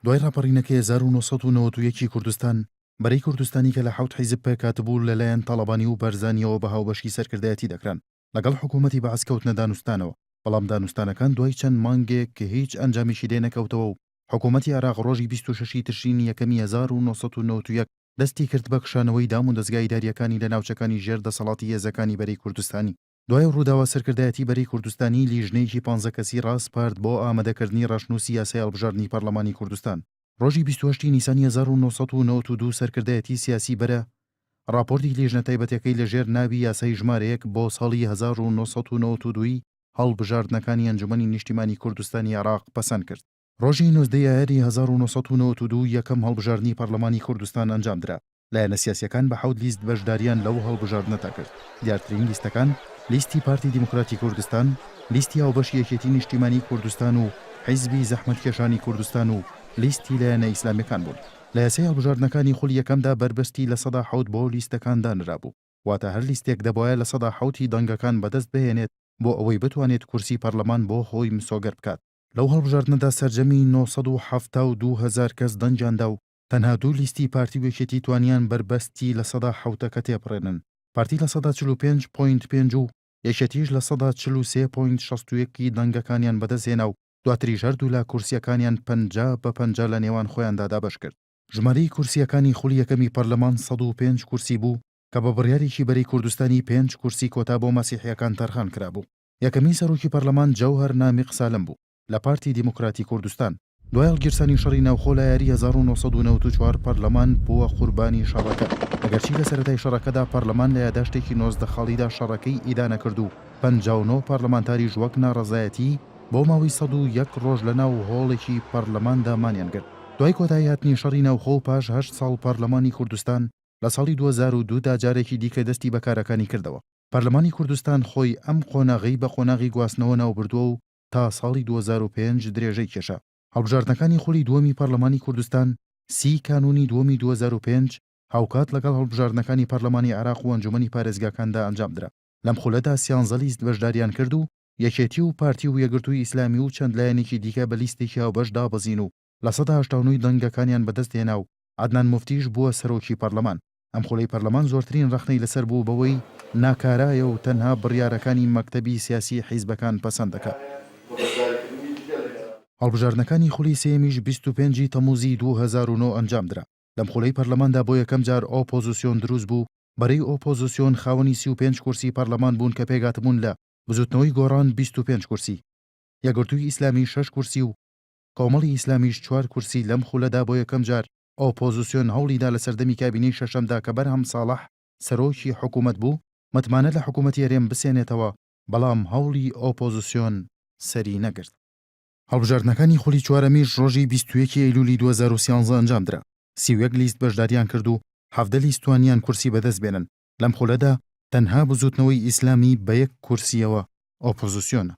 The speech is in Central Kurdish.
دوای راپەڕینەکەی 1991 کوردستان بەرەی کوردستانی کە لە حوت حیزب پێکاتبوو لەلایەن تاڵەبانی و بەرزانیەوە بە هاوبەشی سەرکردایەتی دەکران لەگەڵ حکوومەتی بەعسکەوتنە دانوستانەوە، بەڵام دانوستانەکان دوای چەند مانگێک کە هیچ ئەنجامیشی دێنەکەوتەوە و حکوومەتی عێراق ڕۆژی 26 تشرینی یەکەمی 1991 دەستی کرد بە کشانەوەی دام و دەستگای داریەکانی لە ناوچەکانی ژێر دەسەڵاتی هێزەکانی بەرەی کوردستانی. دوای ڕووداوە سەرکردایەتی بەرەی کوردستانی لیژنەیەکی 15 کەسی ڕاستپارد بۆ ئامادەکردنی ڕەشنووسی یاسای هەڵبژاردنی پەرلەمانی کوردستان. ڕۆژی 28 نیسانی 1992 سەرکردایەتی سیاسی بەرە راپۆرتی لیژنە تایبەتەکەی لەژێر ناوی یاسای ژمارەیەک بۆ ساڵی 1992 هەڵبژاردنەکانی ئەنجومەنی نیشتیمانی کوردستانی عێراق پەسەند کرد. ڕۆژی 19 یاری 1992 یەکەم هەڵبژاردنی پەرلەمانی کوردستان ئەنجامدرا. لایەنە سیاسیەکان بە 7 لیست بەشداریان لەو هەڵبژاردنەدا کرد. دیارترین لیستەکان لیستی پارتی دیموکراتی کوردستان، لیستی هاوبەشی یەکێتی نیشتیمانی کوردستان و حیزبی زەحمەتکێشانی کوردستان و لیستی لایەنە ئیسلامیەکان بوون. لە یاسای هەڵبژاردنەکانی خوڵی یەکەمدا بربەستی لە 100 بۆ لیستەکان دانرابوو، واتە هەر لیستێک دەبوایە لە 100 دەنگەکان بەدەست بهێنێت بۆ ئەوەی بتوانێت کورسی پەرلەمان بۆ خۆی مسۆگەر بکات. لەو هەڵبژاردنەدا سەرجەمی 972,000 کەس دەنجاندا و تەنها دوو لیستی پارتی و یەکێتی توانیان بربەستی لە 100 تێپڕێنن. پارتی لە 145.5 و یەکێتیش لە 143.61 دەنگەکانیان بەدەستهێنا و دواتریش هەردوو لا کورسیەکانیان 50-50 لە نێوان خۆیاندا دابەش کرد. ژمارەی کورسیەکانی خوڵی یەکەمی پەرلەمان 105 کورسی بوو کە بە بڕیارێکی بەرەی کوردستانی 5 کورسی کۆتا بۆ مەسیحیەکان تەرخان کرابوو. یەکەمین سەرۆکی پەرلەمان جەوهەر نامیق سالم بوو لە پارتی دیموکراتی کوردستان. دوای هەڵگیرسانی شەڕی ناوخۆ لە یاری 1994 پەرلەمان بووە قوربانی شەڕەکە. ئەگەرچی لە سەرەتای شەڕەکەدا پەرلەمان لە یاداشتێکی 19 خاڵیدا شەڕەکەی ئیدا نەکرد و 59 پەرلەمانتاریش وەک ناڕەزایەتی بۆ ماوەی 101 ڕۆژ لەناو هۆڵێکی پەرلەماندا مانیان کرد. دوای کۆتایی هاتنی شەڕی ناوخۆ و پاش 8 ساڵ پەرلەمانی کوردستان لە ساڵی 2002 جارێکی دیکە دەستی بەکارەکانی کردەوە. پەرلەمانی کوردستان خۆی ئەم قۆناغی بە قۆناغی گواستنەوە ناوبردووە و تا ساڵی 2005 درێژەی کێشە. هەڵبژاردنەکانی خوڵی دووەمی پەرلەمانی کوردستان 30 کانونی دووەمی 2005 هاوکات لەگەڵ هەڵبژاردنەکانی پەرلەمانی عێراق و ئەنجومەنی پارێزگاکاندا ئەنجامدرا. لەم خولەدا 13 لیست بەشداریان کرد و یەکێتی و پارتی و یەکگرتووی ئیسلامی و چەند لایەنێکی دیکە بە لیستێکی هاوبەش دابەزین و لە 189 دەنگەکانیان بەدەستهێنا و عەدنان موفتیش بووە سەرۆکی پەرلەمان. ئەم خولەی پەرلەمان زۆرترین ڕەخنەی لەسەر بوو بەوەی ناکارایە و تەنها بڕیارەکانی مەکتەبی سیاسی حیزبەکان پەسەند دەکات. هەڵبژاردنەکانی خوڵی سێمیش 25 تەموزی 2009 ئەنجامدرا. لەم خولەی پەرلەماندا بۆ یەکەم جار ئۆپۆزیسیۆن دروست بوو. بەرەی ئۆپۆزیسیۆن خاوەنی 35 کورسی پەرلەمان بوون کە پێگاتبوون لە بزوتنەوەی گۆڕان 25 کورسی، یەکگرتووی ئیسلامی 6 کورسی و کۆمەڵی ئیسلامیش 4 کورسی. لەم خولەدا بۆ یەکەم جار ئۆپۆزیسیۆن هەوڵیدا لە سەردەمی کابینەی شەشەمدا کە بەرهەم ساڵح سەرۆکی حکوومەت بوو متمانە لە حکوومەتی هەرێم بسێنێتەوە، بەڵام هەوڵی ئۆپۆزیسیۆن سەری نەگرت. هەڵبژاردنەکانی خوڵی چوارەمیش ڕۆژی 21 ئەیلولی 2013 ئەنجامدرا. 31 لیست بەشداریان کرد و 17 لیستوانیان کورسی بەدەست بێنن. لەم خولەدا تەنها بزوتنەوەی ئیسلامی بە 1 کورسیەوە ئۆپۆزیسیۆنە.